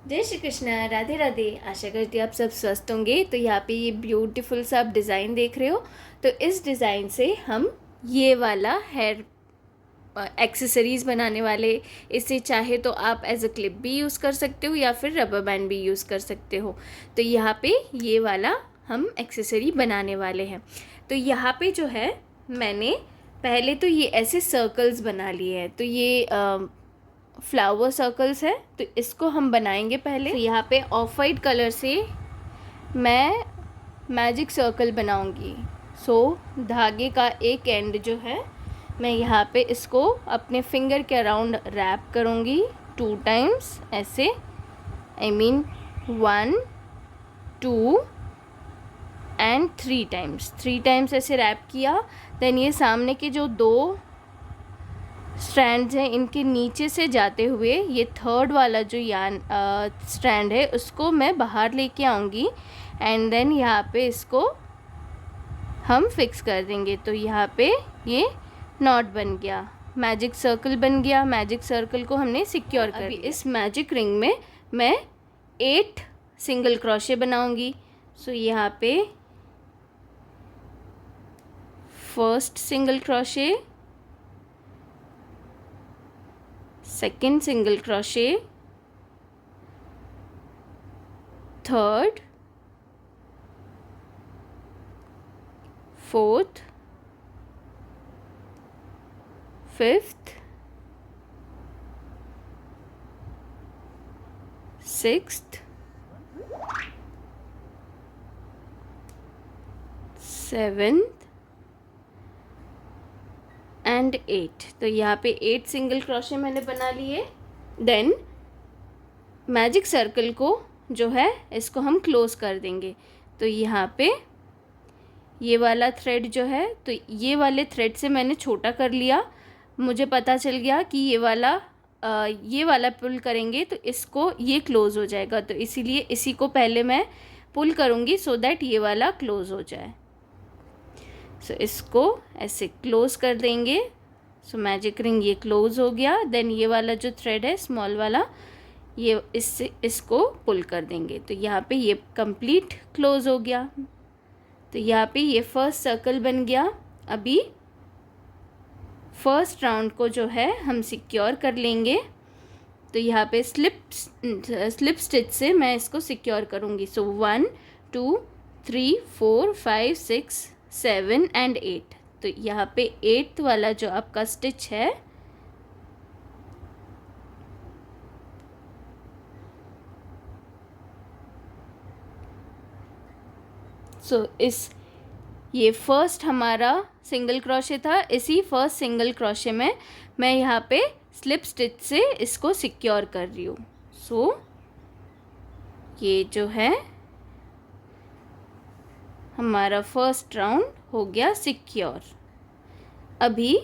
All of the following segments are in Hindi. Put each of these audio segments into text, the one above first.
जय श्री कृष्णा, राधे राधे। आशा करती हूँ आप सब स्वस्थ होंगे। तो यहाँ पे ये ब्यूटीफुल सा आप डिज़ाइन देख रहे हो। तो इस डिज़ाइन से हम ये वाला हेयर एक्सेसरीज़ बनाने वाले, इसे चाहे तो आप एज अ क्लिप भी यूज़ कर सकते हो या फिर रबर बैंड भी यूज़ कर सकते हो। तो यहाँ पे ये वाला हम एक्सेसरी बनाने वाले हैं। तो यहाँ पे जो है मैंने पहले तो ये ऐसे सर्कल्स बना लिए हैं। तो ये फ्लावर सर्कल्स है, तो इसको हम बनाएंगे पहले। तो यहाँ पे ऑफ वाइट कलर से मैं मैजिक सर्कल बनाऊंगी। धागे का एक एंड जो है मैं यहाँ पे इसको अपने फिंगर के अराउंड रैप करूँगी 2 टाइम्स ऐसे। I mean 1 2 and 3 times. 3 times ऐसे रैप किया। देन ये सामने के जो 2 स्ट्रैंड्स हैं इनके नीचे से जाते हुए ये थर्ड वाला जो स्ट्रैंड है उसको मैं बाहर लेके आऊँगी एंड देन यहाँ पे इसको हम फिक्स कर देंगे। तो यहाँ पे ये नॉट बन गया, मैजिक सर्कल बन गया। मैजिक सर्कल को हमने सिक्योर कर दिया। इस मैजिक रिंग में मैं 8 सिंगल क्रोशे बनाऊँगी। सो यहाँ पे first single crochet, second single crochet, third, fourth, fifth, sixth, seventh and 8। तो यहाँ पे 8 सिंगल क्रोशे मैंने बना लिए। देन मैजिक सर्कल को जो है इसको हम क्लोज कर देंगे। तो यहाँ पे ये वाला थ्रेड जो है, तो ये वाले थ्रेड से मैंने छोटा कर लिया। मुझे पता चल गया कि ये वाला पुल करेंगे तो इसको ये क्लोज़ हो जाएगा, तो इसीलिए इसी को पहले मैं पुल करूँगी सो दैट ये वाला क्लोज़ हो जाए। सो इसको ऐसे क्लोज़ कर देंगे। सो मैजिक रिंग ये क्लोज़ हो गया। देन ये वाला जो थ्रेड है स्मॉल वाला, ये इसको पुल कर देंगे। तो यहाँ पे ये कंप्लीट क्लोज़ हो गया। तो यहाँ पे ये फर्स्ट सर्कल बन गया। अभी फर्स्ट राउंड को जो है हम सिक्योर कर लेंगे। तो यहाँ पे स्लिप स्टिच से मैं इसको सिक्योर करूँगी। सो 1 2 3 4 5 6 7 एंड 8। तो यहाँ पे 8th वाला जो आपका स्टिच है ये फर्स्ट हमारा सिंगल क्रोशे था। इसी फर्स्ट सिंगल क्रोशे में मैं यहाँ पे स्लिप स्टिच से इसको सिक्योर कर रही हूँ। ये जो है हमारा फर्स्ट राउंड हो गया सिक्योर। अभी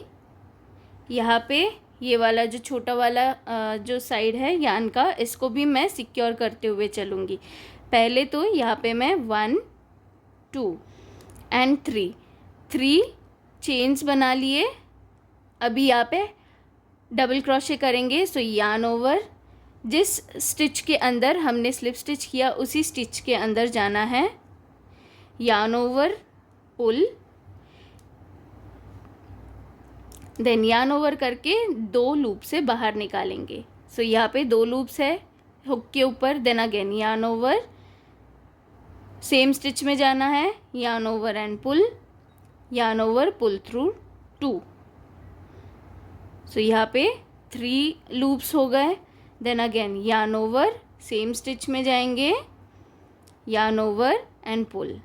यहाँ पे ये वाला जो छोटा वाला जो साइड है यान का, इसको भी मैं सिक्योर करते हुए चलूँगी। पहले तो यहाँ पे मैं 1 2 एंड 3 चेन्स बना लिए। अभी यहाँ पे डबल क्रोशे करेंगे। सो यार्न ओवर, जिस स्टिच के अंदर हमने स्लिप स्टिच किया उसी स्टिच के अंदर जाना है। यार्न ओवर, पुल, देन यार्न ओवर करके 2 लूप से बाहर निकालेंगे। सो यहाँ पे 2 लूप्स है हुक के ऊपर। Then again yarn over, same stitch में जाना है, yarn over and pull, yarn over, pull through 2। So यहाँ पे 3 लूप्स हो गए। Then again yarn over, same stitch में जाएंगे, yarn over and pull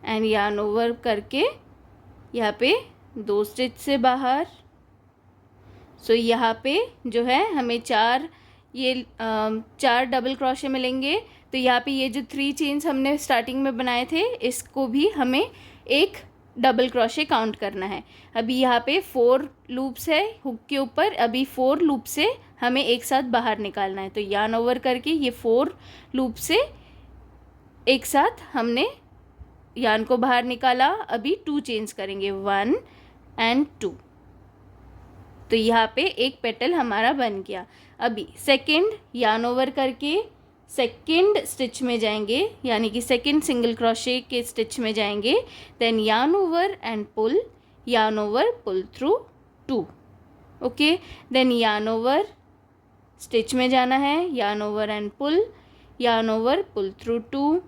and yarn over करके यहाँ पे 2 स्टिच से बाहर। सो यहाँ पे जो है हमें 4 डबल क्रोशे मिलेंगे। तो यहाँ पे ये जो 3 चेन्स हमने स्टार्टिंग में बनाए थे इसको भी हमें एक डबल क्रोशे काउंट करना है। अभी यहाँ पे 4 लूप्स है हुक के ऊपर। अभी 4 लूप से हमें एक साथ बाहर निकालना है। तो यार्न ओवर करके ये 4 लूप से एक साथ हमने यार्न को बाहर निकाला। अभी 2 चेन्स करेंगे, 1 एंड 2। तो यहाँ पे एक पेटल हमारा बन गया। अभी सेकेंड यार्न ओवर करके सेकेंड स्टिच में जाएंगे, यानी कि सेकेंड सिंगल क्रोशे के स्टिच में जाएंगे, then yarn over and pull, yarn over, pull through 2, okay. Then yarn over, stitch में जाना है, yarn over and pull, yarn over, pull through 2,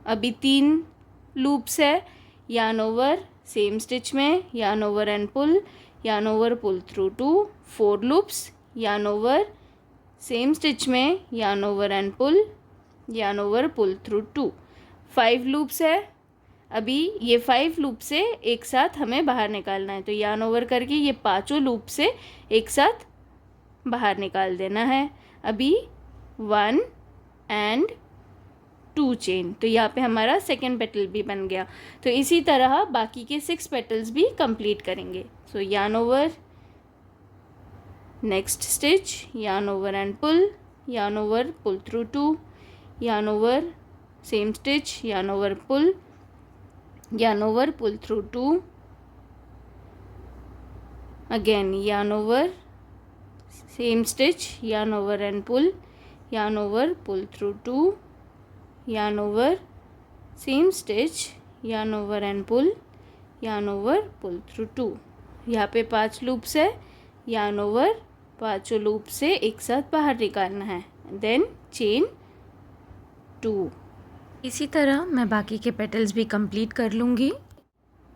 अभी 3 लूप्स है, यार्न ओवर, सेम स्टिच में, yarn over and pull, yarn over, pull through 2, 4 loops, yarn over, same stitch में, yarn over and pull, yarn over, pull through 2, 5 loops है। अभी ये 5 लूप से एक साथ हमें बाहर निकालना है, तो यार्न ओवर करके ये 5 लूप से एक साथ बाहर निकाल देना है। अभी 1 एंड 2 चेन, तो यहाँ पे हमारा सेकेंड पेटल भी बन गया। तो इसी तरह बाकी के 6 पेटल्स भी कंप्लीट करेंगे। So yarn over, next stitch, yarn over and pull, yarn over, pull through 2, yarn over, same stitch, yarn over, pull, yarn over, pull through 2, again yarn over, same stitch, yarn over and pull, yarn over, pull through 2, yarn over, same stitch, yarn over and pull, yarn over, pull through 2। यहाँ पे 5 लूप्स है, yarn over, 5 लूप से एक साथ बाहर निकालना है, देन चेन 2। इसी तरह मैं बाकी के पेटल्स भी कंप्लीट कर लूँगी।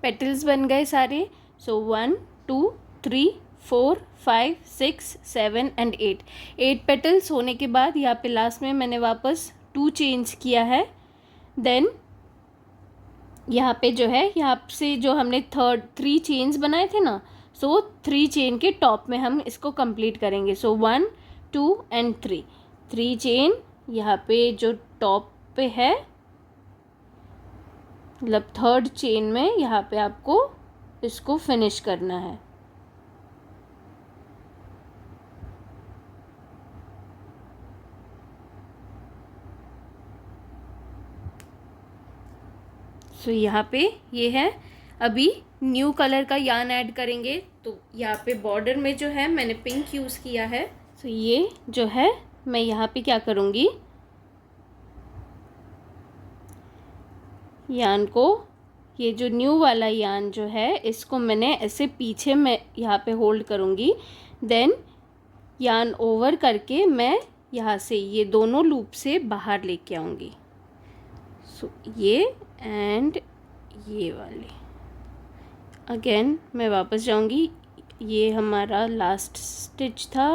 पेटल्स बन गए सारे। सो 1 2 3 4 5 6 7 एंड 8 पेटल्स होने के बाद यहाँ पे लास्ट में मैंने वापस 2 चेंज किया है। देन यहाँ पे जो है, यहाँ से जो हमने 3 चेन्स बनाए थे ना, सो 3 चेन के टॉप में हम इसको कंप्लीट करेंगे। सो 1 2 एंड 3 चेन यहाँ पे जो टॉप पे है, मतलब 3rd चेन में यहाँ पे आपको इसको फिनिश करना है। सो यहाँ पे ये है। अभी न्यू कलर का यार्न ऐड करेंगे, तो यहाँ पे बॉर्डर में जो है मैंने पिंक यूज़ किया है। सो ये जो है मैं यहाँ पे क्या करूँगी, यार्न को, ये जो न्यू वाला यार्न जो है इसको मैंने ऐसे पीछे में यहाँ पे होल्ड करूँगी। देन यार्न ओवर करके मैं यहाँ से ये दोनों लूप से बाहर लेके आऊँगी। सो ये एंड ये वाले, अगेन मैं वापस जाऊंगी। ये हमारा लास्ट स्टिच था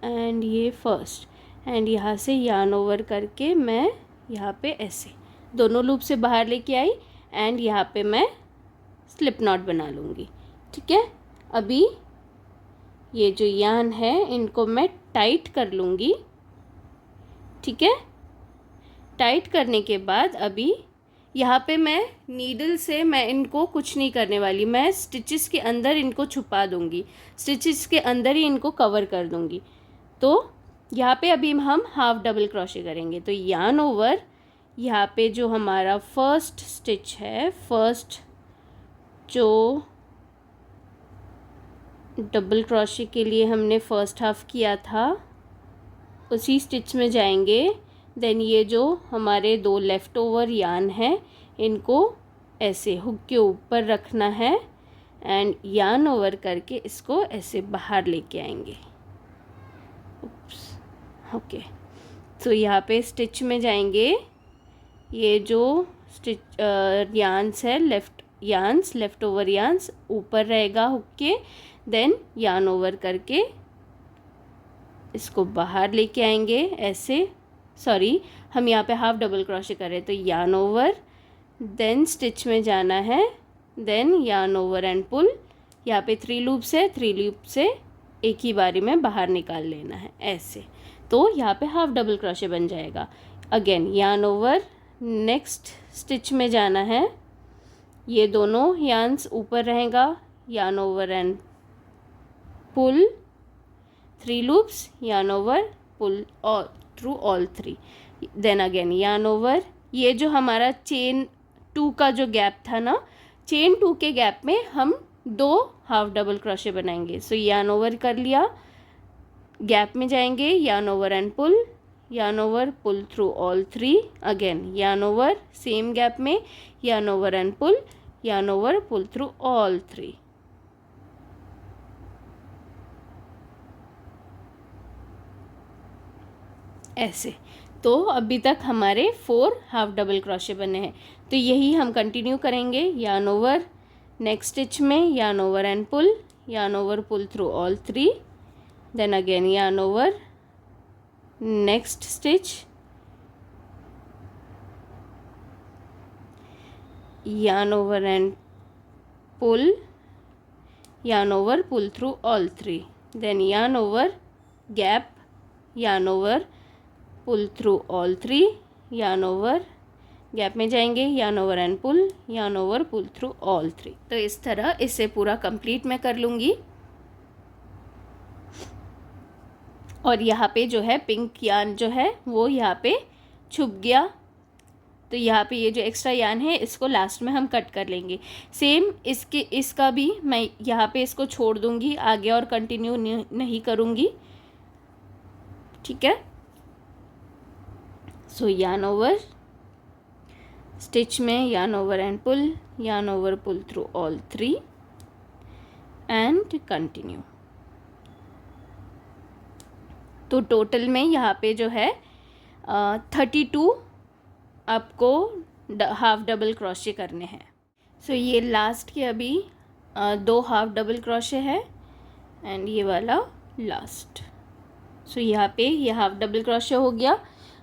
एंड ये फर्स्ट, एंड यहाँ से यार्न ओवर करके मैं यहाँ पे ऐसे दोनों लूप से बाहर लेके आई एंड यहाँ पे मैं स्लिप नॉट बना लूँगी। ठीक है, अभी ये जो यार्न है इनको मैं टाइट कर लूँगी। ठीक है, टाइट करने के बाद अभी यहाँ पे मैं नीडल से मैं इनको कुछ नहीं करने वाली, मैं स्टिचेस के अंदर इनको छुपा दूँगी, स्टिचेस के अंदर ही इनको कवर कर दूँगी। तो यहाँ पे अभी हम हाफ डबल क्रोशे करेंगे। तो यार्न ओवर, यहाँ पे जो हमारा फर्स्ट स्टिच है, फर्स्ट जो डबल क्रोशे के लिए हमने फर्स्ट हाफ किया था उसी स्टिच में जाएंगे। देन ये जो हमारे 2 लेफ़्ट ओवर यार्न हैं इनको ऐसे हुक के ऊपर रखना है एंड यार्न ओवर करके इसको ऐसे बाहर लेके आएंगे। ओके, तो यहाँ पे स्टिच में जाएंगे। ये जो स्टिच यार्न्स है, लेफ़्ट ओवर यार्न्स ऊपर रहेगा हुक के, देन यार्न ओवर करके इसको बाहर लेके आएंगे ऐसे। सॉरी, हम यहाँ पे हाफ डबल क्रोशे कर रहे हैं। तो यार्न ओवर, देन स्टिच में जाना है, then yarn over and pull. यहाँ पे 3 लूप्स है, 3 लूप से एक ही बारी में बाहर निकाल लेना है ऐसे। तो यहाँ पे हाफ डबल क्रोशे बन जाएगा। Again yarn over, next stitch में जाना है, ये दोनों यार्न्स ऊपर रहेगा, yarn over and pull, 3 loops, yarn over, pull और through all 3, then again yarn over. ये जो हमारा चेन 2 का जो गैप था ना, चेन 2 के गैप में हम 2 हाफ डबल क्रोशे बनाएंगे। सो यार्न ओवर कर लिया, गैप में जाएंगे, yarn over and pull, yarn over, pull through all 3, again yarn over, same gap में yarn over and pull, yarn over, pull through all 3. ऐसे। तो अभी तक हमारे 4 हाफ डबल क्रोशे बने हैं, तो यही हम कंटिन्यू करेंगे। yarn over, नेक्स्ट स्टिच में yarn over and pull, yarn over, pull through all 3, then again yarn over, next stitch, yarn over and pull, yarn over, pull through all 3, then yarn over, gap, yarn over, pull through all 3, yarn over, gap में जाएंगे, yarn over and pull, yarn over, pull through all 3। तो इस तरह इसे पूरा कंप्लीट मैं कर लूँगी। और यहाँ पे जो है पिंक यान जो है वो यहाँ पे छुप गया, तो यहाँ पे ये जो एक्स्ट्रा यान है इसको लास्ट में हम कट कर लेंगे। सेम इसका भी मैं यहाँ पे इसको छोड़ दूँगी आगे और कंटिन्यू नहीं करूँगी, ठीक है। सो yarn over, स्टिच में yarn over and pull, yarn over, pull through all 3 and continue। तो टोटल में यहाँ पे जो है 32 आपको हाफ डबल क्रोशे करने हैं। सो ये लास्ट के अभी 2 हाफ डबल क्रोशे है एंड ये वाला लास्ट। सो यहाँ पे ये हाफ डबल क्रोशे हो गया।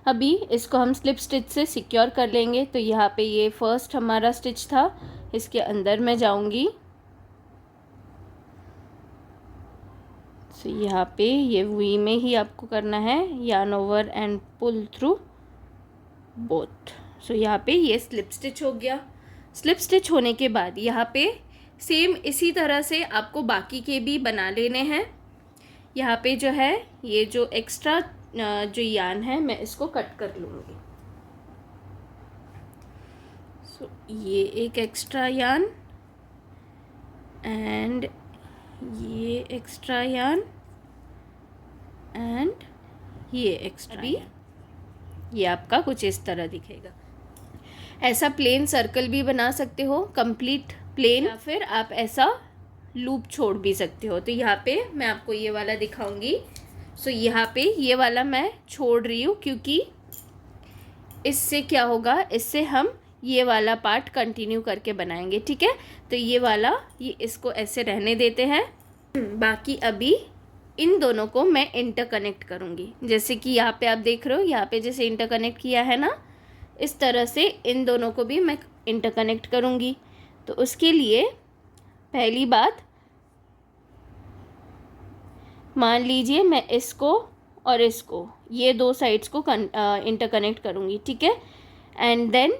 अभी इसको हम स्लिप स्टिच से सिक्योर कर लेंगे। तो यहाँ पे ये फर्स्ट हमारा स्टिच था, इसके अंदर मैं जाऊँगी। सो यहाँ पे ये वी में ही आपको करना है, yarn over and pull through both। सो यहाँ पे ये स्लिप स्टिच हो गया। स्लिप स्टिच होने के बाद यहाँ पे सेम इसी तरह से आपको बाकी के भी बना लेने हैं। यहाँ पे जो है ये जो एक्स्ट्रा जो यान है मैं इसको कट कर लूँगी। सो ये एक एक्स्ट्रा यान एंड ये एक्स्ट्रा यान एंड ये एक्स्ट्रा, ये आपका कुछ इस तरह दिखेगा। ऐसा प्लेन सर्कल भी बना सकते हो, कंप्लीट प्लेन, या फिर आप ऐसा लूप छोड़ भी सकते हो। तो यहाँ पे मैं आपको ये वाला दिखाऊंगी। सो यहाँ पे ये वाला मैं छोड़ रही हूँ क्योंकि इससे क्या होगा, इससे हम ये वाला पार्ट कंटिन्यू करके बनाएंगे, ठीक है। तो ये वाला ये इसको ऐसे रहने देते हैं। बाकी अभी इन दोनों को मैं इंटरकनेक्ट करूँगी। जैसे कि यहाँ पे आप देख रहे हो, यहाँ पे जैसे इंटरकनेक्ट किया है ना, इस तरह से इन दोनों को भी मैं इंटरकनेक्ट करूँगी। तो उसके लिए पहली बात, मान लीजिए मैं इसको और इसको, ये 2 साइड्स को इंटरकनेक्ट करूँगी, ठीक है। एंड देन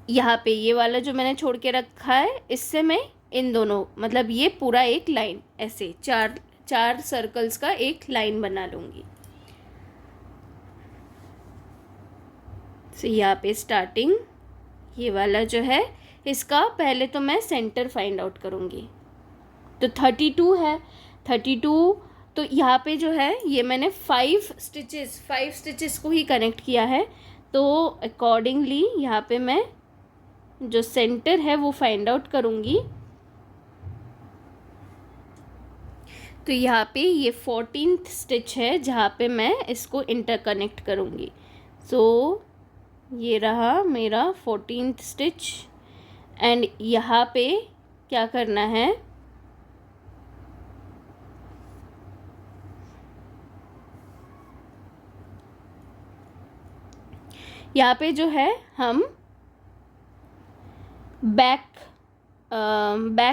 यहाँ पे ये वाला जो मैंने छोड़ के रखा है, इससे मैं इन दोनों, मतलब ये पूरा एक लाइन, ऐसे चार सर्कल्स का एक लाइन बना लूँगी। सो यहाँ पे स्टार्टिंग ये वाला जो है, इसका पहले तो मैं सेंटर फाइंड आउट करूँगी। तो 32 है, 32। तो यहाँ पे जो है ये मैंने 5 स्टिचेस को ही कनेक्ट किया है। तो अकॉर्डिंगली यहाँ पे मैं जो सेंटर है वो फाइंड आउट करूँगी। तो यहाँ पे ये 14th स्टिच है जहाँ पे मैं इसको इंटरकनेक्ट करूँगी। सो ये रहा मेरा 14th स्टिच एंड यहाँ पे क्या करना है, यहाँ पे जो है हम बैक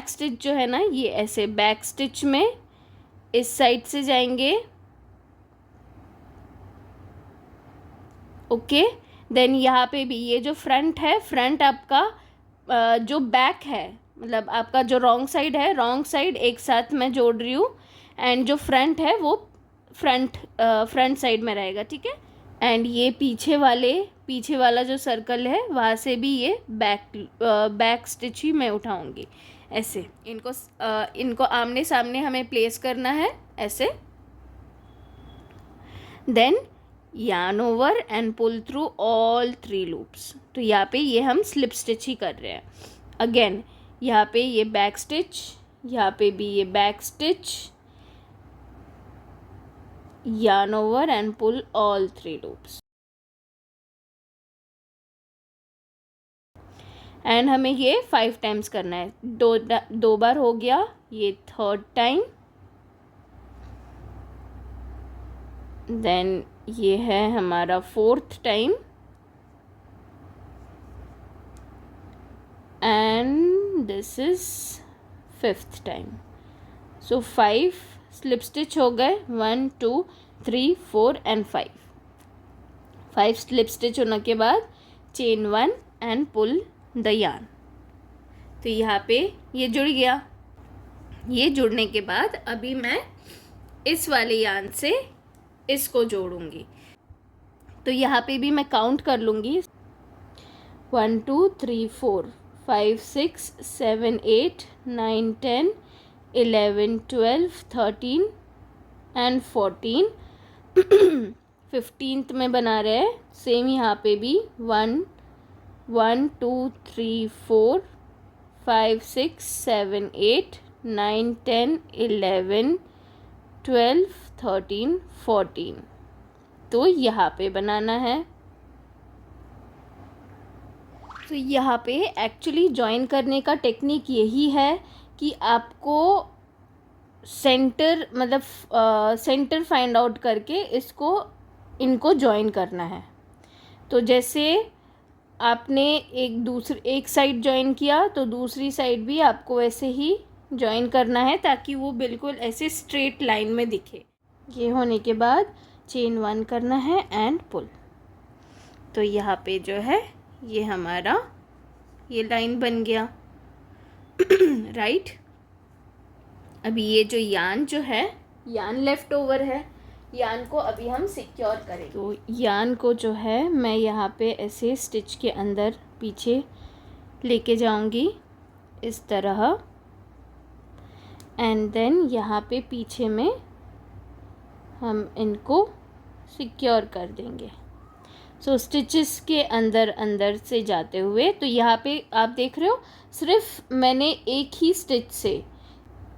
स्टिच जो है ना, ये ऐसे बैक स्टिच में इस साइड से जाएंगे, ओके। देन यहाँ पे भी ये जो फ्रंट है, फ्रंट आपका जो बैक है, मतलब आपका जो रॉन्ग साइड है, रॉन्ग साइड एक साथ मैं जोड़ रही हूँ एंड जो फ्रंट है वो फ्रंट साइड में रहेगा, ठीक है। एंड ये पीछे वाला जो सर्कल है वहाँ से भी ये बैक स्टिच ही मैं उठाऊंगी। ऐसे इनको आमने सामने हमें प्लेस करना है, ऐसे। Then yarn over and pull through all 3 loops। तो यहाँ पे ये हम स्लिप स्टिच ही कर रहे हैं। अगेन यहाँ पे ये बैक स्टिच, यहाँ पे भी ये back stitch, yarn over and pull all 3 loops। And हमें ये 5 टाइम्स करना है। दो बार हो गया, ये 3rd टाइम, देन ये है हमारा 4th time and this is 5th time. So 5 slip stitch हो गए, 1 2 3 4 एंड 5 स्लिप स्टिच होने के बाद chain 1 and pull the yarn. तो यहाँ पे ये जुड़ गया। ये जुड़ने के बाद अभी मैं इस वाले यार्न से इसको जोड़ूंगी। तो यहाँ पे भी मैं काउंट कर लूँगी, 1 2 3 4 5 6 7 8 9 10 11 12 13 एंड 14 15th में बना रहे हैं। सेम यहाँ पे भी 1 2 3 4 5 6 7 8 9 10 11 12 13 14 तो यहाँ पे बनाना है। तो यहाँ पे एक्चुअली जॉइन करने का टेक्निक यही है कि आपको सेंटर मतलब सेंटर फाइंड आउट करके इनको जॉइन करना है। तो जैसे आपने एक साइड जॉइन किया तो दूसरी साइड भी आपको ऐसे ही जॉइन करना है ताकि वो बिल्कुल ऐसे स्ट्रेट लाइन में दिखे। ये होने के बाद चेन 1 करना है एंड पुल। तो यहाँ पे जो है ये हमारा ये लाइन बन गया राइट। अभी ये जो यान लेफ्ट ओवर है, यान को अभी हम सिक्योर करेंगे। तो यान को जो है मैं यहाँ पे ऐसे स्टिच के अंदर पीछे लेके जाऊंगी इस तरह, एंड देन यहाँ पे पीछे में हम इनको सिक्योर कर देंगे। सो स्टिचेस के अंदर से जाते हुए, तो यहाँ पे आप देख रहे हो सिर्फ मैंने एक ही स्टिच से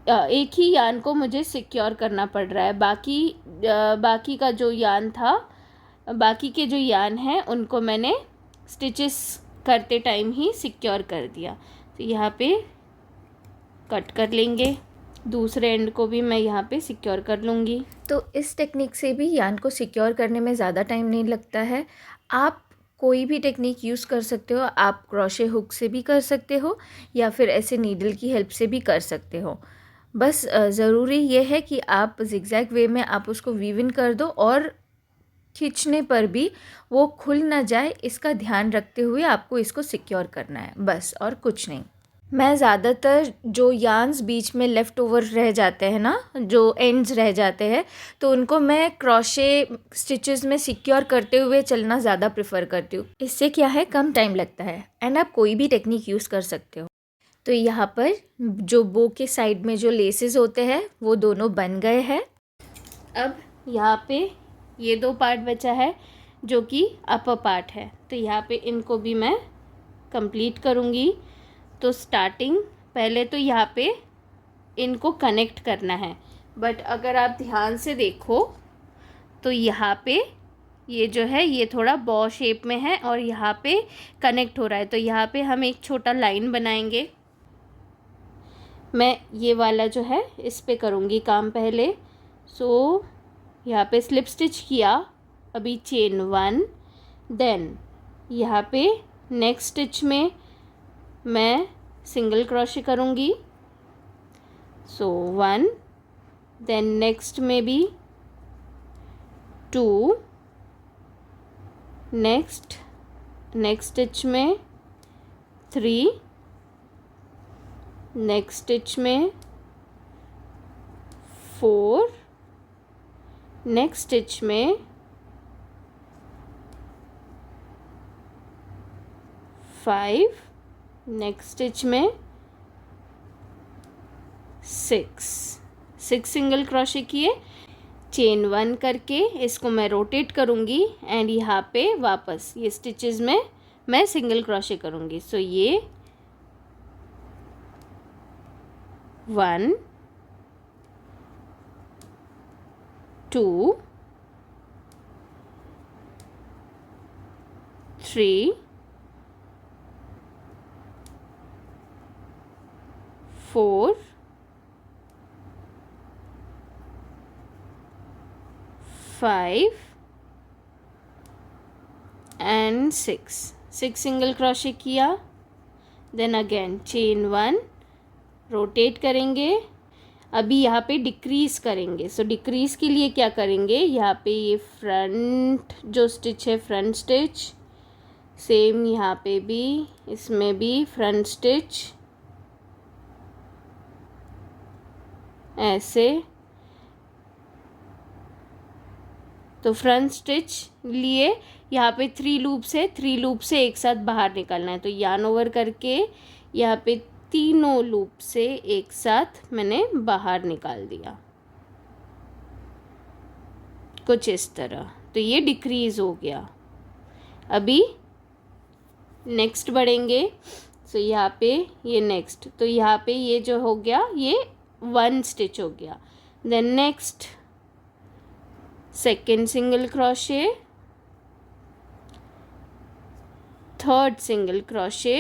एक ही यान को मुझे सिक्योर करना पड़ रहा है। बाकी का जो यान था, बाकी के जो यान हैं उनको मैंने स्टिचेस करते टाइम ही सिक्योर कर दिया। तो यहाँ पे कट कर लेंगे, दूसरे एंड को भी मैं यहाँ पे सिक्योर कर लूँगी। तो इस टेक्निक से भी यान को सिक्योर करने में ज़्यादा टाइम नहीं लगता है। आप कोई भी टेक्निक यूज़ कर सकते हो। आप क्रोशे हुक से भी कर सकते हो या फिर ऐसे नीडल की हेल्प से भी कर सकते हो। बस ज़रूरी ये है कि आप जिगजैग वे में आप उसको वीव इन कर दो और खींचने पर भी वो खुल ना जाए, इसका ध्यान रखते हुए आपको इसको सिक्योर करना है, बस और कुछ नहीं। मैं ज़्यादातर जो यार्न्स बीच में लेफ़्ट ओवर रह जाते हैं ना, जो एंड्स रह जाते हैं, तो उनको मैं क्रोशे स्टिचेस में सिक्योर करते हुए चलना ज़्यादा प्रेफर करती हूँ। इससे क्या है, कम टाइम लगता है एंड आप कोई भी टेक्निक यूज़ कर सकते हो। तो यहाँ पर जो बो के साइड में जो लेसेस होते हैं वो दोनों बन गए हैं। अब यहाँ पे ये 2 पार्ट बचा है जो कि अपर पार्ट है, तो यहाँ पे इनको भी मैं कंप्लीट करूँगी। तो स्टार्टिंग पहले तो यहाँ पे इनको कनेक्ट करना है, बट अगर आप ध्यान से देखो तो यहाँ पे ये जो है ये थोड़ा बॉ शेप में है और यहाँ पे कनेक्ट हो रहा है। तो यहाँ पे हम एक छोटा लाइन बनाएंगे। मैं ये वाला जो है इस पे करूँगी काम पहले। सो यहाँ पे स्लिप स्टिच किया, अभी चेन 1, देन यहाँ पे नेक्स्ट स्टिच में मैं सिंगल क्रोशे करूँगी। सो 1, देन नेक्स्ट में भी 2, नेक्स्ट स्टिच में 3, नेक्स्ट स्टिच में 4, नेक्स्ट स्टिच में 5, नेक्स्ट स्टिच में 6 सिंगल क्रोशे किए, चेन 1 करके इसको मैं रोटेट करूँगी एंड यहाँ पे वापस ये स्टिचेस में मैं सिंगल क्रोशे करूँगी। सो ये 1 2 3 4 5 and 6 सिंगल क्रोशे किया। देन अगेन चेन 1 रोटेट करेंगे। अभी यहाँ पे डिक्रीज़ करेंगे। सो डिक्रीज़ के लिए क्या करेंगे, यहाँ पे ये फ्रंट जो स्टिच है फ्रंट स्टिच, सेम यहाँ पे भी, इसमें भी फ्रंट स्टिच ऐसे। तो फ्रंट स्टिच लिए यहाँ पे 3 लूप से एक साथ बाहर निकालना है। तो यार्न ओवर करके यहाँ पे तीनों लूप से एक साथ मैंने बाहर निकाल दिया कुछ इस तरह। तो ये डिक्रीज हो गया। अभी नेक्स्ट बढ़ेंगे। सो यहाँ पे ये नेक्स्ट, तो यहाँ पे ये जो हो गया ये 1 स्टिच हो गया। Then next second single crochet, third single crochet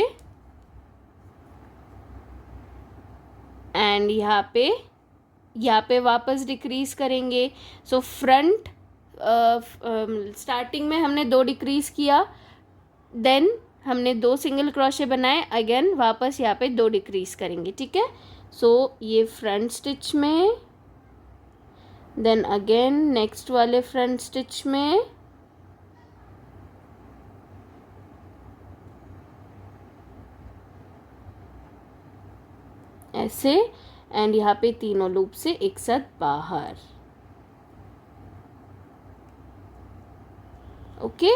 and यहाँ पे वापस डिक्रीज करेंगे। सो फ्रंट स्टार्टिंग में हमने 2 डिक्रीज किया, देन हमने 2 सिंगल क्रोशे बनाए, अगेन वापस यहाँ पे 2 डिक्रीज करेंगे, ठीक है। सो ये फ्रंट स्टिच में, देन अगेन नेक्स्ट वाले फ्रंट स्टिच में, ऐसे, एंड यहाँ पे तीनों लूप से एक साथ बाहर। ओके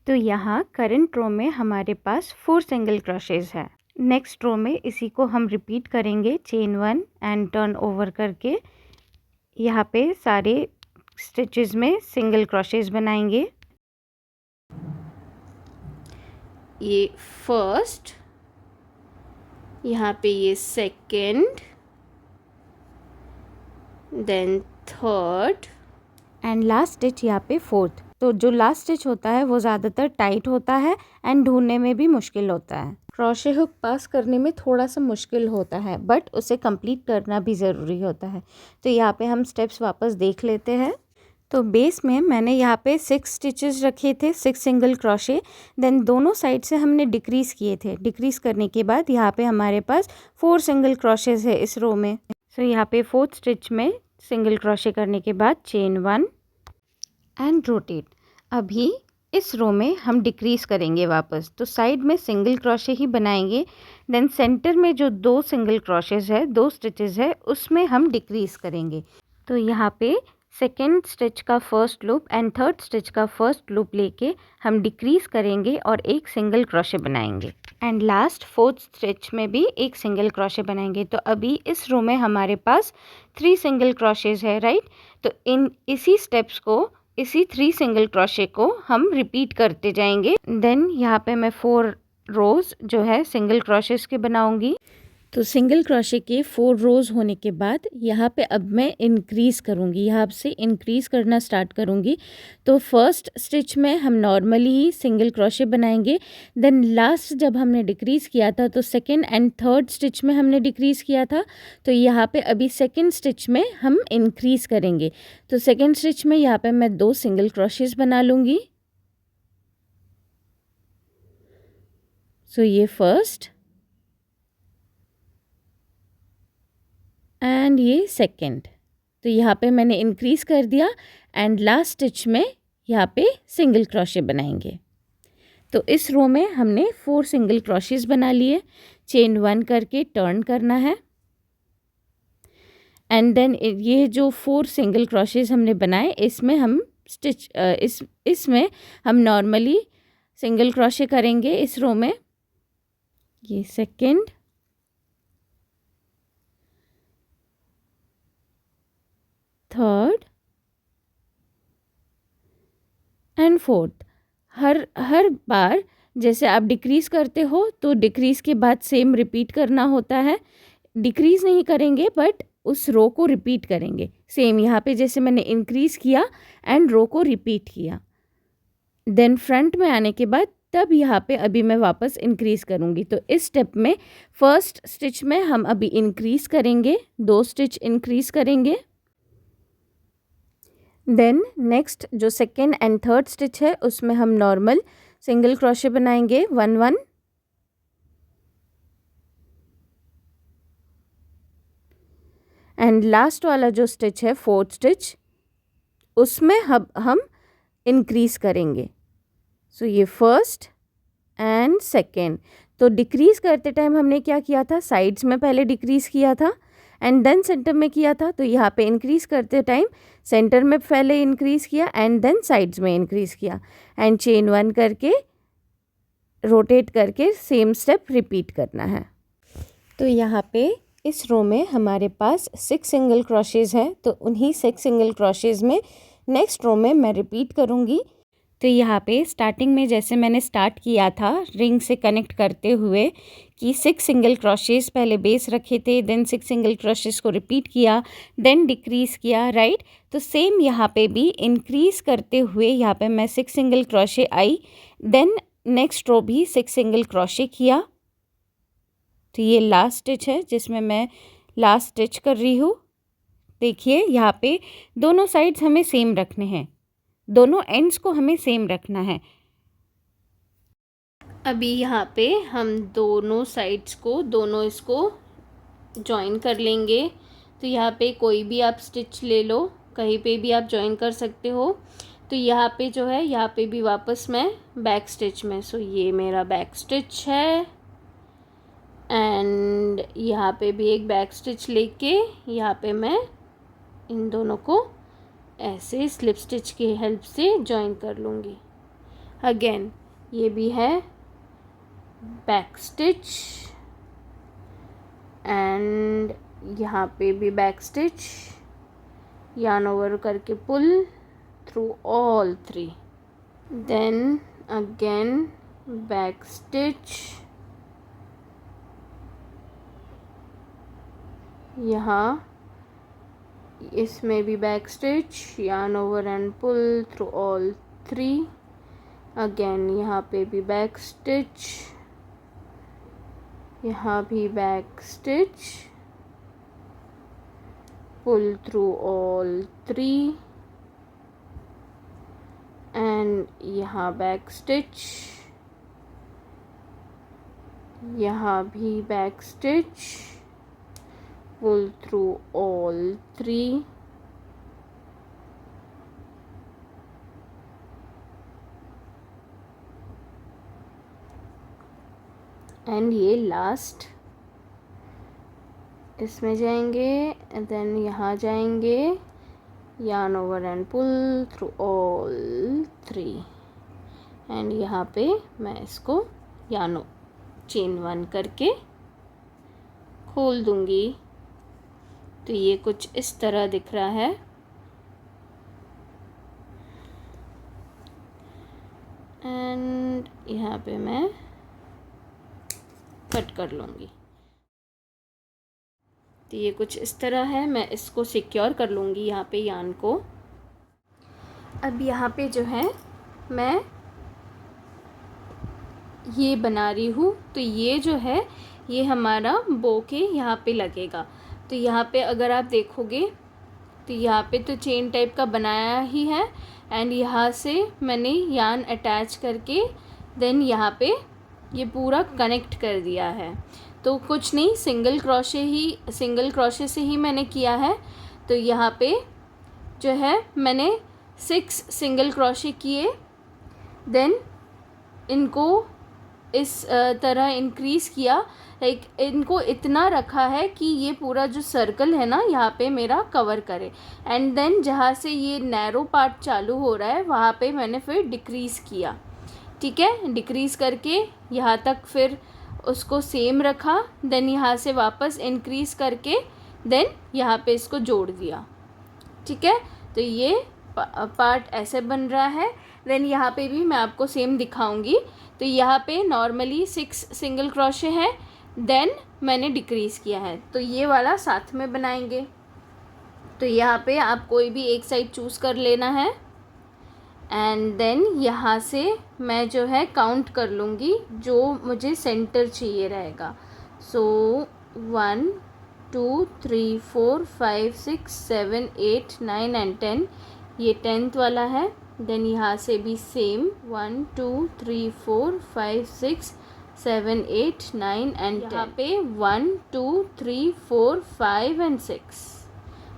तो यहाँ करंट रो में हमारे पास 4 सिंगल क्रोशेज है। नेक्स्ट रो में इसी को हम रिपीट करेंगे, चेन 1 एंड टर्न ओवर करके यहाँ पे सारे स्टिचेस में सिंगल क्रोशेज बनाएंगे। ये फर्स्ट, यहाँ पे ये second, then third and last stitch यहाँ पे फोर्थ। तो जो लास्ट स्टिच होता है वो ज़्यादातर टाइट होता है एंड ढूंढने में भी मुश्किल होता है। क्रोशे हुक पास करने में थोड़ा सा मुश्किल होता है बट उसे कंप्लीट करना भी ज़रूरी होता है। तो यहाँ पे हम स्टेप्स वापस देख लेते हैं। तो बेस में मैंने यहाँ पे 6 स्टिचेस रखे थे, 6 सिंगल क्रोशे। देन दोनों साइड से हमने डिक्रीज़ किए थे। डिक्रीज़ करने के बाद यहाँ पे हमारे पास 4 सिंगल क्रोशेज है इस रो में। सो यहाँ पे 4th स्टिच में सिंगल क्रोशे करने के बाद चेन 1 एंड रोटेट। अभी इस रो में हम डिक्रीज़ करेंगे वापस, तो साइड में सिंगल क्रोशे ही बनाएंगे। देन सेंटर में जो 2 सिंगल क्रोशेज है, 2 स्टिचेस है, उसमें हम डिक्रीज़ करेंगे। तो यहाँ पे सेकेंड स्टिच का first loop and third stitch का फर्स्ट लूप लेके हम डिक्रीज़ करेंगे और एक सिंगल क्रोशे बनाएंगे एंड लास्ट 4th स्टिच में भी एक सिंगल क्रोशे बनाएंगे। तो अभी इस रो में हमारे पास 3 सिंगल क्रोशेज है, राइट। तो इसी स्टेप्स को, इसी 3 सिंगल क्रोशे को हम रिपीट करते जाएंगे। देन यहाँ पे मैं 4 रोज़ जो है सिंगल क्रोशेस के बनाऊंगी। तो सिंगल क्रोशे के 4 रोज़ होने के बाद यहाँ पे अब मैं इंक्रीज़ करूँगी, यहाँ से इंक्रीज़ करना स्टार्ट करूँगी। तो फर्स्ट स्टिच में हम नॉर्मली ही सिंगल क्रोशे बनाएंगे। देन लास्ट जब हमने डिक्रीज़ किया था तो सेकेंड एंड थर्ड स्टिच में हमने डिक्रीज़ किया था। तो यहाँ पे अभी सेकेंड स्टिच में हम इंक्रीज़ करेंगे। तो सेकेंड स्टिच में यहाँ पे मैं 2 सिंगल क्रोशेस बना लूँगी। सो ये फर्स्ट एंड ये सेकेंड। तो यहाँ पे मैंने इंक्रीज़ कर दिया एंड लास्ट स्टिच में यहाँ पे सिंगल क्रोशे बनाएंगे। तो इस रो में हमने 4 सिंगल क्रोशेस बना लिए। चेन 1 करके टर्न करना है एंड देन ये जो 4 सिंगल क्रोशेस हमने बनाए इसमें हम स्टिच इसमें हम नॉर्मली सिंगल क्रोशे करेंगे इस रो में। ये सेकेंड, थर्ड एंड फोर्थ। हर हर बार जैसे आप डिक्रीज़ करते हो तो डिक्रीज़ के बाद सेम रिपीट करना होता है। डिक्रीज़ नहीं करेंगे बट उस रो को रिपीट करेंगे। सेम यहाँ पे जैसे मैंने इंक्रीज़ किया एंड रो को रिपीट किया, देन फ्रंट में आने के बाद तब यहाँ पे अभी मैं वापस इंक्रीज़ करूँगी। तो इस स्टेप में फर्स्ट स्टिच में हम अभी इंक्रीज़ करेंगे, 2 स्टिच इंक्रीज़ करेंगे। देन नेक्स्ट जो सेकेंड एंड थर्ड स्टिच है उसमें हम नॉर्मल सिंगल क्रोशे बनाएंगे 1 1, एंड लास्ट वाला जो स्टिच है फोर्थ स्टिच उसमें हम इंक्रीज़ करेंगे। सो ये फर्स्ट एंड सेकेंड। तो डिक्रीज़ करते टाइम हमने क्या किया था, साइड्स में पहले डिक्रीज़ किया था एंड देन सेंटर में किया था। तो यहाँ पे इंक्रीज़ करते टाइम सेंटर में पहले इंक्रीज़ किया एंड देन साइड्स में इंक्रीज़ किया एंड चेन 1 करके रोटेट करके सेम स्टेप रिपीट करना है। तो यहाँ पे इस रो में हमारे पास 6 सिंगल क्रोशेज़ हैं। तो उन्हीं 6 सिंगल क्रोशेज़ में नेक्स्ट रो में मैं रिपीट करूँगी। तो यहाँ पे स्टार्टिंग में जैसे मैंने स्टार्ट किया था रिंग से कनेक्ट करते हुए कि 6 सिंगल क्रोशेज़ पहले बेस रखे थे, देन 6 सिंगल क्रोशेज़ को रिपीट किया, देन डिक्रीज़ किया, राइट। तो सेम यहाँ पे भी इंक्रीज़ करते हुए यहाँ पे मैं 6 सिंगल क्रोशे आई, देन नेक्स्ट रो भी 6 सिंगल क्रोशे किया। तो ये लास्ट स्टिच है जिसमें मैं लास्ट स्टिच कर रही हूँ। देखिए यहाँ पे दोनों साइड्स हमें सेम रखने हैं, दोनों एंड्स को हमें सेम रखना है। अभी यहाँ पे हम दोनों साइड्स को इसको जॉइन कर लेंगे। तो यहाँ पे कोई भी आप स्टिच ले लो, कहीं पे भी आप जॉइन कर सकते हो। तो यहाँ पे जो है यहाँ पे भी वापस मैं बैक स्टिच में, सो ये मेरा बैक स्टिच है एंड यहाँ पे भी एक बैक स्टिच लेके यहाँ पे मैं इन दोनों को ऐसे स्लिप स्टिच की हेल्प से जॉइन कर लूँगी। अगेन ये भी है बैक स्टिच एंड यहाँ पे भी बैक स्टिच, yarn ओवर करके pull through all 3, then again back stitch, यहाँ इसमें भी back stitch, yarn over and pull through all 3, again यहाँ पे भी बैक स्टिच, यहाँ भी back stitch, pull through all 3 and यहाँ बैक स्टिच, यहाँ भी back stitch, pull through all 3 and ये लास्ट इसमें जाएंगे एंड देन यहाँ जाएंगे, yarn over and pull through all 3 and यहाँ पे मैं इसको चेन 1 करके खोल दूँगी। तो ये कुछ इस तरह दिख रहा है एंड यहाँ पे मैं कट कर लूँगी। तो ये कुछ इस तरह है, मैं इसको सिक्योर कर लूँगी यहाँ पे यान को। अब यहाँ पे जो है मैं ये बना रही हूँ। तो ये जो है ये हमारा बो के यहाँ पे लगेगा। तो यहाँ पे अगर आप देखोगे तो यहाँ पे तो चेन टाइप का बनाया ही है एंड यहाँ से मैंने यान अटैच करके देन यहाँ पे ये पूरा कनेक्ट कर दिया है। तो कुछ नहीं, सिंगल क्रोशे से ही मैंने किया है। तो यहाँ पे जो है मैंने 6 सिंगल क्रोशे किए, देन इनको इस तरह इंक्रीज़ किया, लाइक इनको इतना रखा है कि ये पूरा जो सर्कल है ना यहाँ पे मेरा कवर करे एंड देन जहाँ से ये नैरो पार्ट चालू हो रहा है वहाँ पे मैंने फिर डिक्रीज़ किया। ठीक है, डिक्रीज़ करके यहाँ तक फिर उसको सेम रखा, देन यहाँ से वापस इंक्रीज़ करके देन यहाँ पे इसको जोड़ दिया। ठीक है, तो ये पार्ट ऐसे बन रहा है देन यहाँ पे भी मैं आपको सेम दिखाऊंगी। तो यहाँ पे नॉर्मली 6 सिंगल क्रोशे है, देन मैंने डिक्रीज़ किया है, तो ये वाला साथ में बनाएंगे। तो यहाँ पे आप कोई भी एक साइड चूज़ कर लेना है एंड देन यहाँ से मैं जो है काउंट कर लूँगी जो मुझे सेंटर चाहिए रहेगा। सो 1 2 3 4 5 6 7 8 9 एंड 10, ये 10th वाला है। देन यहाँ से भी सेम 1 2 3 4 5 6 7 8 9 एंड यहाँ पे 1 2 3 4 5 एंड 6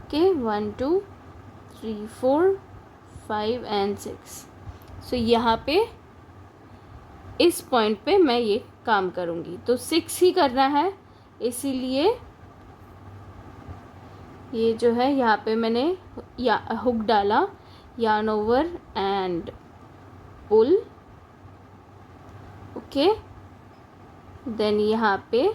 ओके 1 2 3 4 5 एंड 6। सो यहाँ पे इस पॉइंट पे मैं ये काम करूँगी, तो 6 ही करना है, इसीलिए ये जो है यहाँ पे मैंने या हुक डाला, yarn over and pull, okay. Then यहाँ पे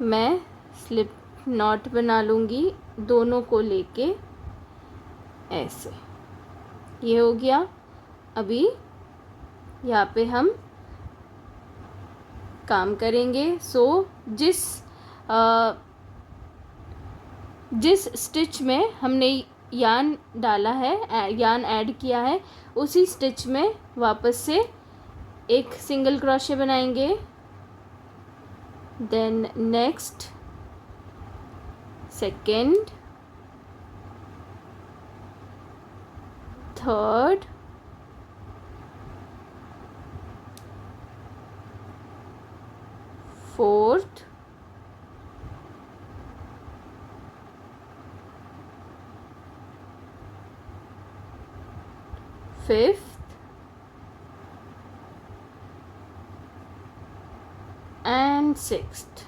मैं स्लिप नॉट बना लूँगी दोनों को लेके ऐसे, ये हो गया। अभी यहाँ पे हम काम करेंगे। सो जिस स्टिच में हमने यान डाला है, यान ऐड किया है, उसी स्टिच में वापस से एक सिंगल क्रोशे बनाएंगे। Then next second, third, fourth, fifth and sixth.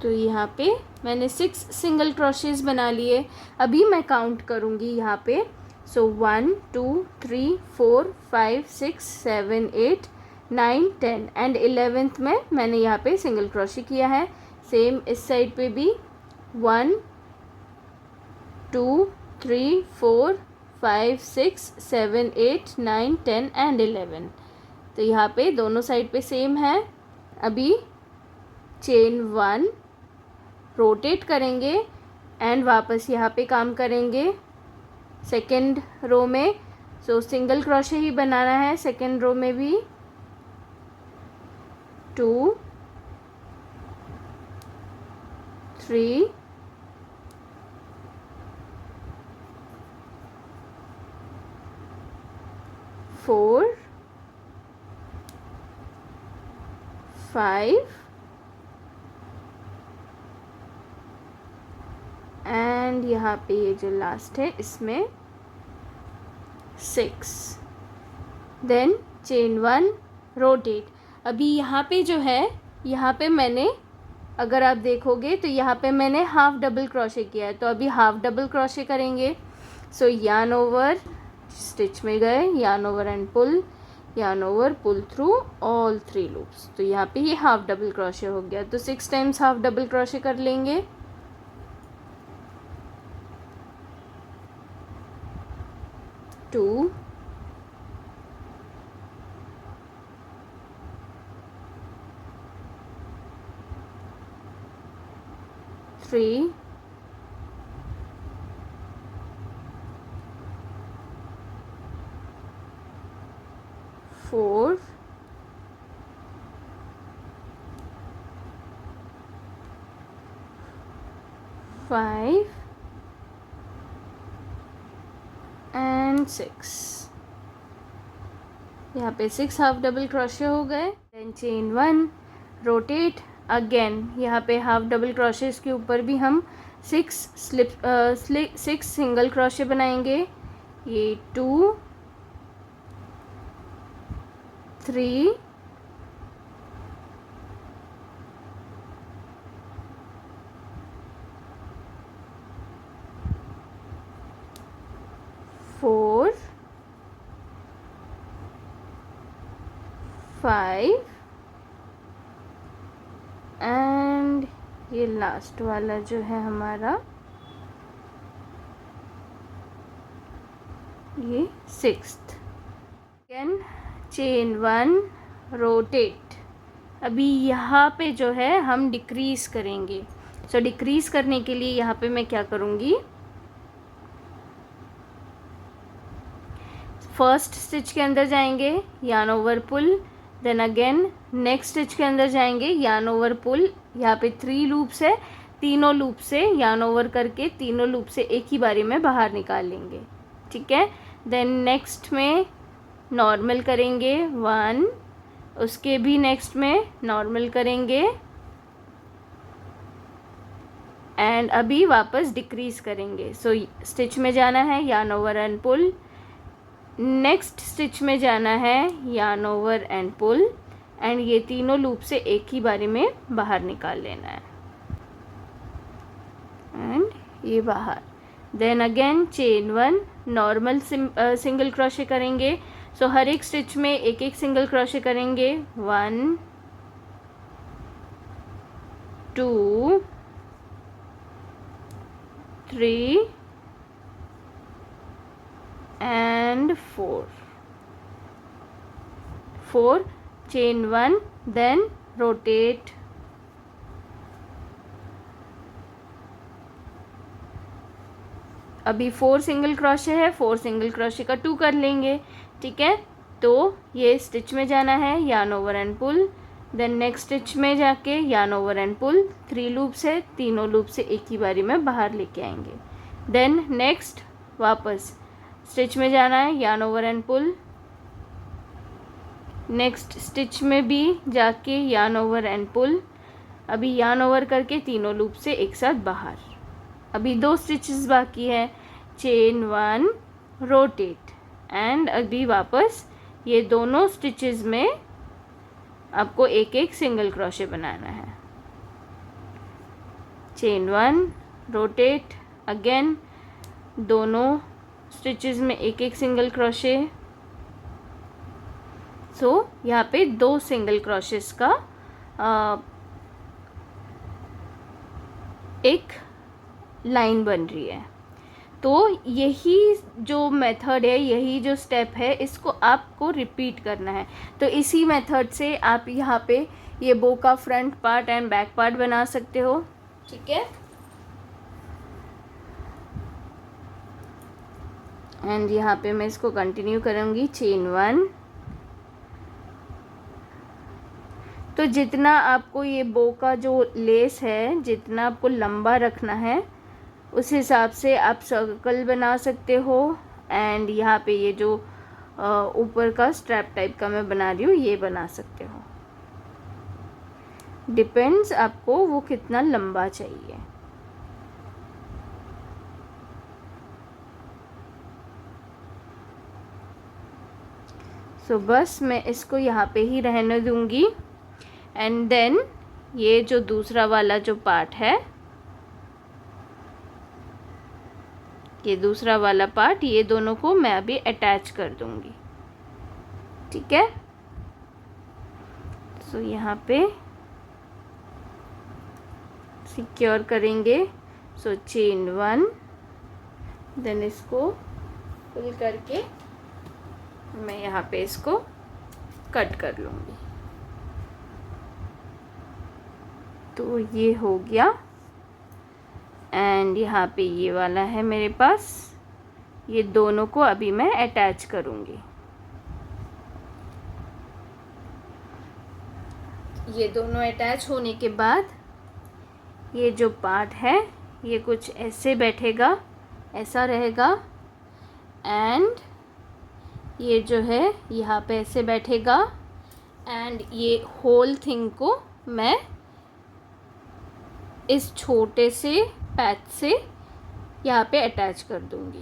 तो यहाँ पे मैंने 6 सिंगल क्रोशेस बना लिए। अभी मैं काउंट करूँगी यहाँ पे। सो 1 2 3 4 5 6 7 8 9 10 एंड 11th में मैंने यहाँ पे सिंगल क्रोशे किया है। सेम इस साइड पे भी 1 2 3 4 5 6 7 8 9 10 एंड 11। तो यहाँ पे दोनों साइड पे सेम है। अभी चेन 1 रोटेट करेंगे एंड वापस यहाँ पे काम करेंगे सेकेंड रो में। सो सिंगल क्रोशे ही बनाना है सेकेंड रो में भी। 2 3 4 5 एंड यहाँ पे ये जो लास्ट है इसमें 6। Then chain 1 rotate. अभी यहाँ पे जो है, यहाँ पे मैंने, अगर आप देखोगे तो यहाँ पे मैंने हाफ डबल क्रोशे किया है, तो अभी हाफ डबल क्रोशे करेंगे। सो यार्न ओवर, स्टिच में गए, yarn over and pull, yarn over, pull through all 3 loops. तो यहाँ पे ये हाफ डबल क्रोशे हो गया। तो 6 टाइम्स हाफ डबल क्रोशे कर लेंगे। 2 3 4 5 एंड 6। यहाँ पे 6 हाफ डबल क्रोशे हो गए। Then chain 1 rotate again. यहाँ पे हाफ डबल क्रोशेस के ऊपर भी हम 6 सिंगल क्रोशे बनाएंगे। ये 2 3 4 5 एंड ये लास्ट वाला जो है हमारा ये 6th। Again chain 1, rotate. अभी यहाँ पे जो है हम डिक्रीज़ करेंगे। सो डिक्रीज़ करने के लिए यहाँ पे मैं क्या करूँगी, फर्स्ट स्टिच के अंदर जाएंगे, यार्न ओवर पुल, देन अगेन नेक्स्ट स्टिच के अंदर जाएंगे, यार्न ओवर पुल। यहाँ पे 3 लूप्स है, तीनों लूप से यार्न ओवर करके तीनों लूप से एक ही बारी में बाहर निकाल लेंगे। ठीक है, देन नेक्स्ट में नॉर्मल करेंगे 1, उसके भी नेक्स्ट में नॉर्मल करेंगे एंड अभी वापस डिक्रीज़ करेंगे। सो स्टिच में जाना है, yarn over and pull, next stitch में जाना है, yarn over and pull, and ये तीनों लूप से एक ही बारी में बाहर निकाल लेना है एंड ये बाहर। Then again chain 1, normal single crochet करेंगे। सो हर एक स्टिच में एक एक सिंगल क्रोशे करेंगे, 1 2 3 and 4 chain 1, then rotate, अभी 4 सिंगल क्रोशे है, 4 सिंगल क्रोशे का 2 कर लेंगे। ठीक है, तो ये स्टिच में जाना है, yarn over and pull, then next stitch में जाके yarn over and pull, 3 loops है, तीनों लूप से एक ही बारी में बाहर लेके आएंगे। देन नेक्स्ट वापस स्टिच में जाना है, yarn over and pull, next stitch में भी जाके यार्न ओवर एंड पुल, अभी यार्न ओवर करके तीनों लूप से एक साथ बाहर। अभी 2 स्टिचेस बाकी है, चेन 1, रोटेट, एंड अभी वापस ये दोनों स्टिचेस में आपको एक एक सिंगल क्रोशे बनाना है। चेन 1, रोटेट, अगेन दोनों स्टिचेस में एक एक सिंगल क्रोशे। सो यहाँ पे 2 सिंगल क्रोशेस का एक लाइन बन रही है। तो यही जो मेथड है, यही जो स्टेप है, इसको आपको रिपीट करना है। तो इसी मेथड से आप यहाँ पे ये बो का front part and back part बना सकते हो। ठीक है, एंड यहाँ पे मैं इसको कंटिन्यू करूँगी, चेन 1। तो जितना आपको ये बो का जो लेस है, जितना आपको लंबा रखना है, उस हिसाब से आप सर्कल बना सकते हो। एंड यहाँ पे ये जो ऊपर का स्ट्रैप टाइप का मैं बना रही हूँ, ये बना सकते हो। डिपेंड्स आपको वो कितना लंबा चाहिए। सो बस मैं इसको यहाँ पे ही रहने दूँगी। एंड देन ये जो दूसरा वाला जो पार्ट है, ये दूसरा वाला पार्ट, ये दोनों को मैं अभी अटैच कर दूँगी। ठीक है, सो यहाँ पे सिक्योर करेंगे। सो चेन 1, देन इसको पुल करके मैं यहाँ पे इसको कट कर लूँगी। तो ये हो गया। एंड यहाँ पे ये वाला है मेरे पास, ये दोनों को अभी मैं अटैच करूँगी। ये दोनों अटैच होने के बाद ये जो पार्ट है, ये कुछ ऐसे बैठेगा, ऐसा रहेगा, एंड ये जो है यहाँ पे ऐसे बैठेगा, एंड ये होल थिंग को मैं इस छोटे से पैच से यहाँ पे अटैच कर दूँगी।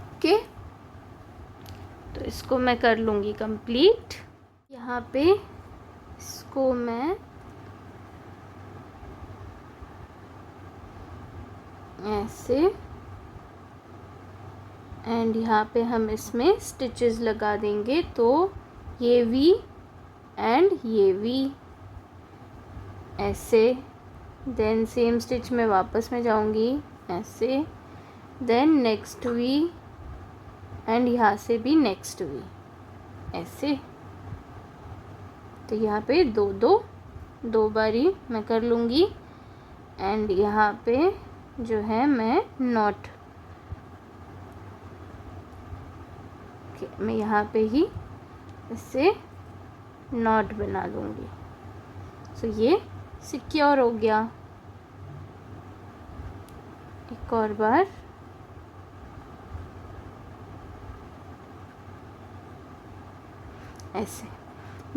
ओके, तो इसको मैं कर लूँगी कंप्लीट। यहाँ पे इसको मैं ऐसे, एंड यहाँ पे हम इसमें स्टिचेस लगा देंगे। तो ये वी एंड ये वी ऐसे देन सेम स्टिच में वापस मैं जाऊंगी ऐसे, देन नेक्स्ट वी एंड यहाँ से भी नेक्स्ट वी ऐसे। तो यहाँ पे दो बारी मैं कर लूँगी एंड यहाँ पे जो है मैं नॉट, मैं यहाँ पे ही इससे नॉट बना लूँगी। सो ये सिक्योर हो गया। एक और बार ऐसे,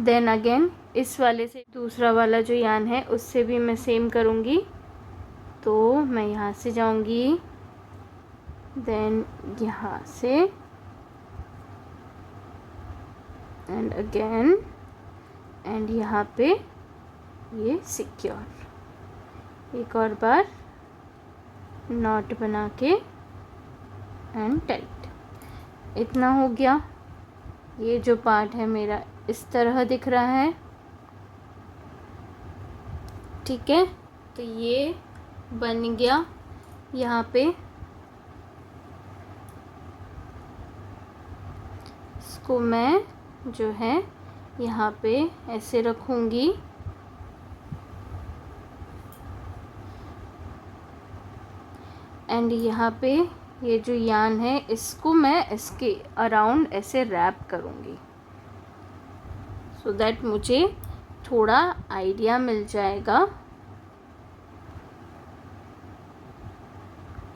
देन अगेन इस वाले से दूसरा वाला जो यान है उससे भी मैं सेम करूँगी। तो मैं यहाँ से जाऊँगी, देन यहाँ से एंड अगेन एंड यहाँ पे ये सिक्योर। एक और बार नॉट बना के एंड टाइट। इतना हो गया। ये जो पार्ट है मेरा इस तरह दिख रहा है, ठीक है। तो ये बन गया। यहाँ पे इसको मैं जो है यहाँ पे ऐसे रखूँगी एंड यहाँ पे ये जो यान है इसको मैं इसके अराउंड ऐसे रैप करूँगी, सो दैट मुझे थोड़ा आइडिया मिल जाएगा।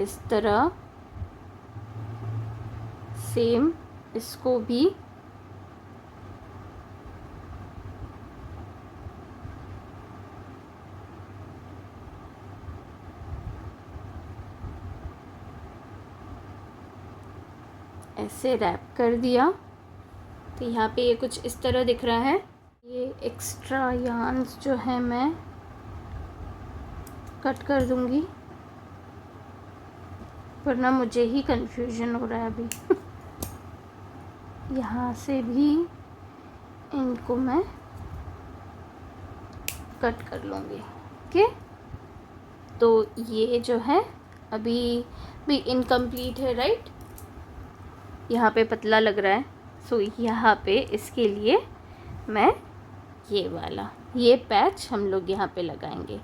इस तरह सेम इसको भी ऐसे रैप कर दिया। तो यहाँ पे ये कुछ इस तरह दिख रहा है। ये एक्स्ट्रा यार्न्स जो है मैं कट कर दूँगी, वरना मुझे ही कंफ्यूजन हो रहा है अभी। यहाँ से भी इनको मैं कट कर लूँगी, ओके। तो ये जो है अभी भी इनकम्प्लीट है, राइट। यहाँ पे पतला लग रहा है, सो यहाँ पे इसके लिए मैं ये पैच हम लोग यहाँ पे लगाएंगे,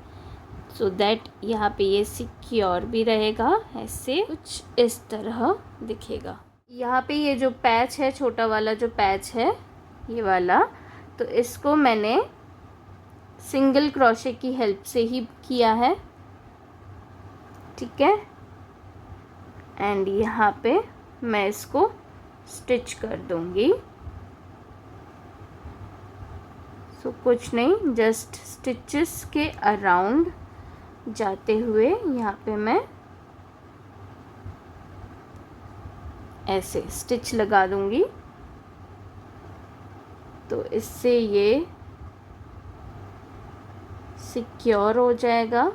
सो दैट यहाँ पे ये सिक्योर भी रहेगा। ऐसे कुछ इस तरह दिखेगा। यहाँ पे ये जो पैच है, छोटा वाला जो पैच है ये वाला, तो इसको मैंने सिंगल क्रोशे की हेल्प से ही किया है, ठीक है। एंड यहाँ पे मैं इसको स्टिच कर दूँगी। सो कुछ नहीं, जस्ट स्टिचेस के अराउंड जाते हुए यहाँ पे मैं ऐसे स्टिच लगा दूँगी। तो इससे ये सिक्योर हो जाएगा।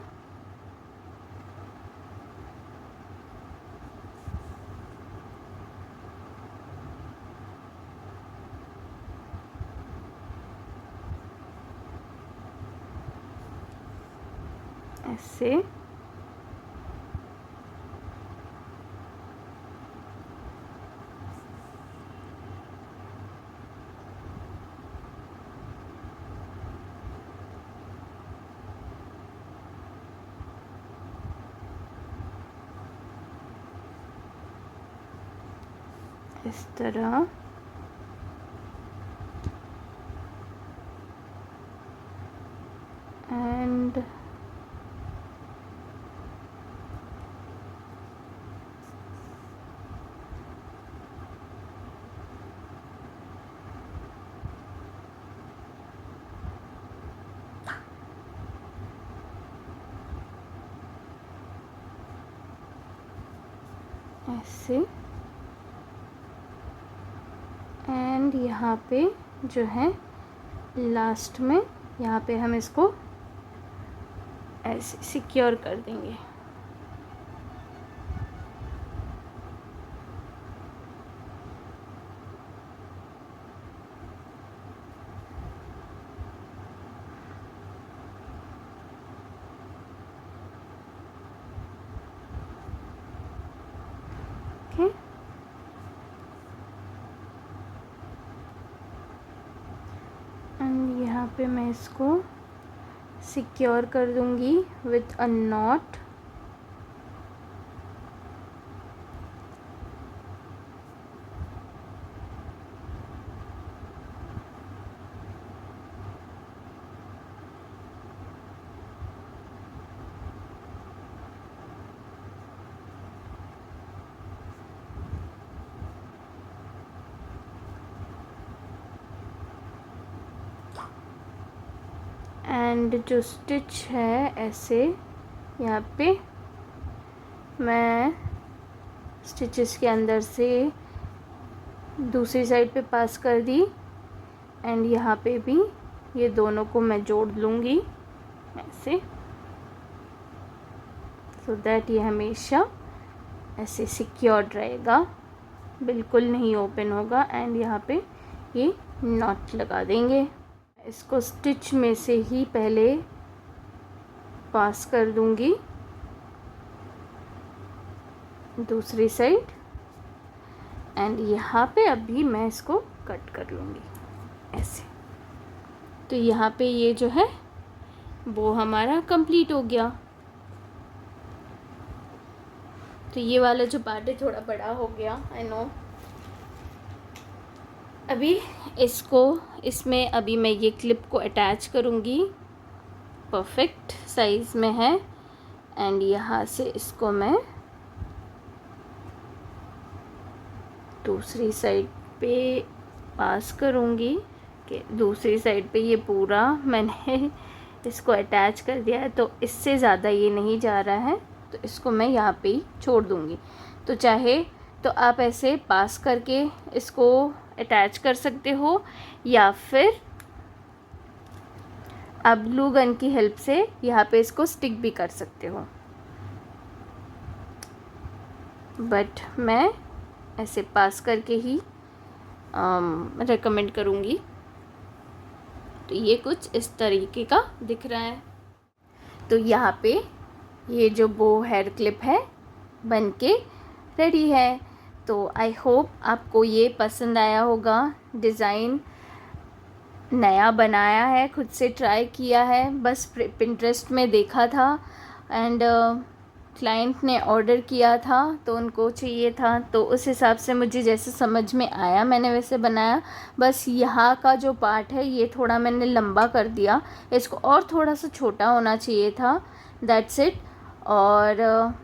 ऐसे इस तरह एंड ऐसे एंड यहाँ पे जो है लास्ट में यहाँ पे हम इसको ऐसे सिक्योर कर देंगे। ओके, एंड यहाँ पे मैं इसको सिक्योर कर दूँगी विथ अ नॉट। एंड जो स्टिच है ऐसे यहाँ पे मैं स्टिचेस के अंदर से दूसरी साइड पे पास कर दी, एंड यहाँ पे भी ये दोनों को मैं जोड़ लूँगी ऐसे, सो दैट ये हमेशा ऐसे सिक्योर्ड रहेगा, बिल्कुल नहीं ओपन होगा। एंड यहाँ पे ये नॉट लगा देंगे। इसको स्टिच में से ही पहले पास कर दूंगी दूसरी साइड, एंड यहाँ पे अभी मैं इसको कट कर लूँगी ऐसे। तो यहाँ पे ये जो है वो हमारा कंप्लीट हो गया। तो ये वाला जो पार्ट है थोड़ा बड़ा हो गया, आई नो। अभी इसमें अभी मैं ये क्लिप को अटैच करूँगी, परफेक्ट साइज़ में है। एंड यहाँ से इसको मैं दूसरी साइड पे पास करूँगी कि दूसरी साइड पे ये पूरा मैंने इसको अटैच कर दिया है, तो इससे ज़्यादा ये नहीं जा रहा है, तो इसको मैं यहाँ पे ही छोड़ दूँगी। तो चाहे तो आप ऐसे पास करके इसको अटैच कर सकते हो, या फिर आप ग्लू गन की हेल्प से यहाँ पे इसको स्टिक भी कर सकते हो, बट मैं ऐसे पास करके ही रेकमेंड करूँगी। तो ये कुछ इस तरीके का दिख रहा है। तो यहाँ पे ये जो बो हेयर क्लिप है बन के रेडी है। तो आई होप आपको ये पसंद आया होगा। डिज़ाइन नया बनाया है, खुद से ट्राई किया है, बस पिंटरेस्ट में देखा था एंड क्लाइंट ने ऑर्डर किया था तो उनको चाहिए था, तो उस हिसाब से मुझे जैसे समझ में आया मैंने वैसे बनाया। बस यहाँ का जो पार्ट है ये थोड़ा मैंने लंबा कर दिया, इसको और थोड़ा सा छोटा होना चाहिए था, दैट्स इट। और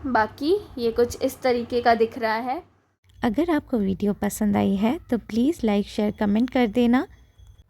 बाकी ये कुछ इस तरीके का दिख रहा है। अगर आपको वीडियो पसंद आई है तो प्लीज़ लाइक शेयर कमेंट कर देना,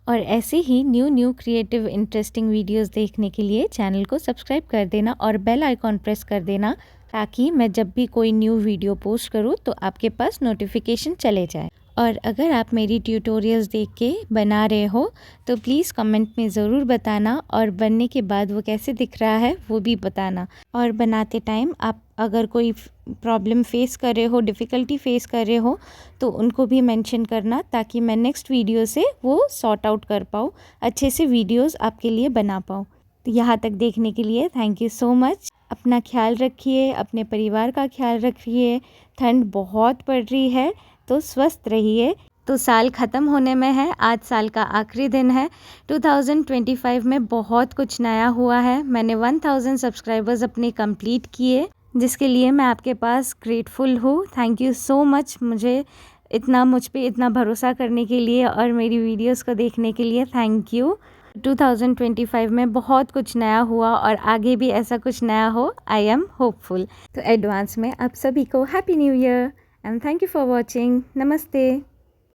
और ऐसे ही न्यू क्रिएटिव इंटरेस्टिंग वीडियोस देखने के लिए चैनल को सब्सक्राइब कर देना और बेल आइकॉन प्रेस कर देना, ताकि मैं जब भी कोई न्यू वीडियो पोस्ट करूँ तो आपके पास नोटिफिकेशन चले जाए। और अगर आप मेरी ट्यूटोरियल्स देख के बना रहे हो तो प्लीज़ कमेंट में ज़रूर बताना, और बनने के बाद वो कैसे दिख रहा है वो भी बताना। और बनाते टाइम आप अगर कोई प्रॉब्लम फेस कर रहे हो, डिफ़िकल्टी फेस कर रहे हो, तो उनको भी मेंशन करना, ताकि मैं नेक्स्ट वीडियो से वो सॉर्ट आउट कर पाऊँ, अच्छे से वीडियोस आपके लिए बना पाऊँ। तो यहाँ तक देखने के लिए थैंक यू सो मच। अपना ख्याल रखिए, अपने परिवार का ख्याल रखिए। ठंड बहुत पड़ रही है तो स्वस्थ रहिए। तो साल ख़त्म होने में है, आज साल का आखिरी दिन है। 2025 में बहुत कुछ नया हुआ है। मैंने 1000 सब्सक्राइबर्स अपने कंप्लीट किए, जिसके लिए मैं आपके पास ग्रेटफुल हूँ। थैंक यू सो मच मुझ पे इतना भरोसा करने के लिए और मेरी वीडियोस को देखने के लिए थैंक यू। 2025 में बहुत कुछ नया हुआ और आगे भी ऐसा कुछ नया हो, आई एम होपफुल। तो एडवांस में आप सभी को happy new year and thank you for watching. नमस्ते।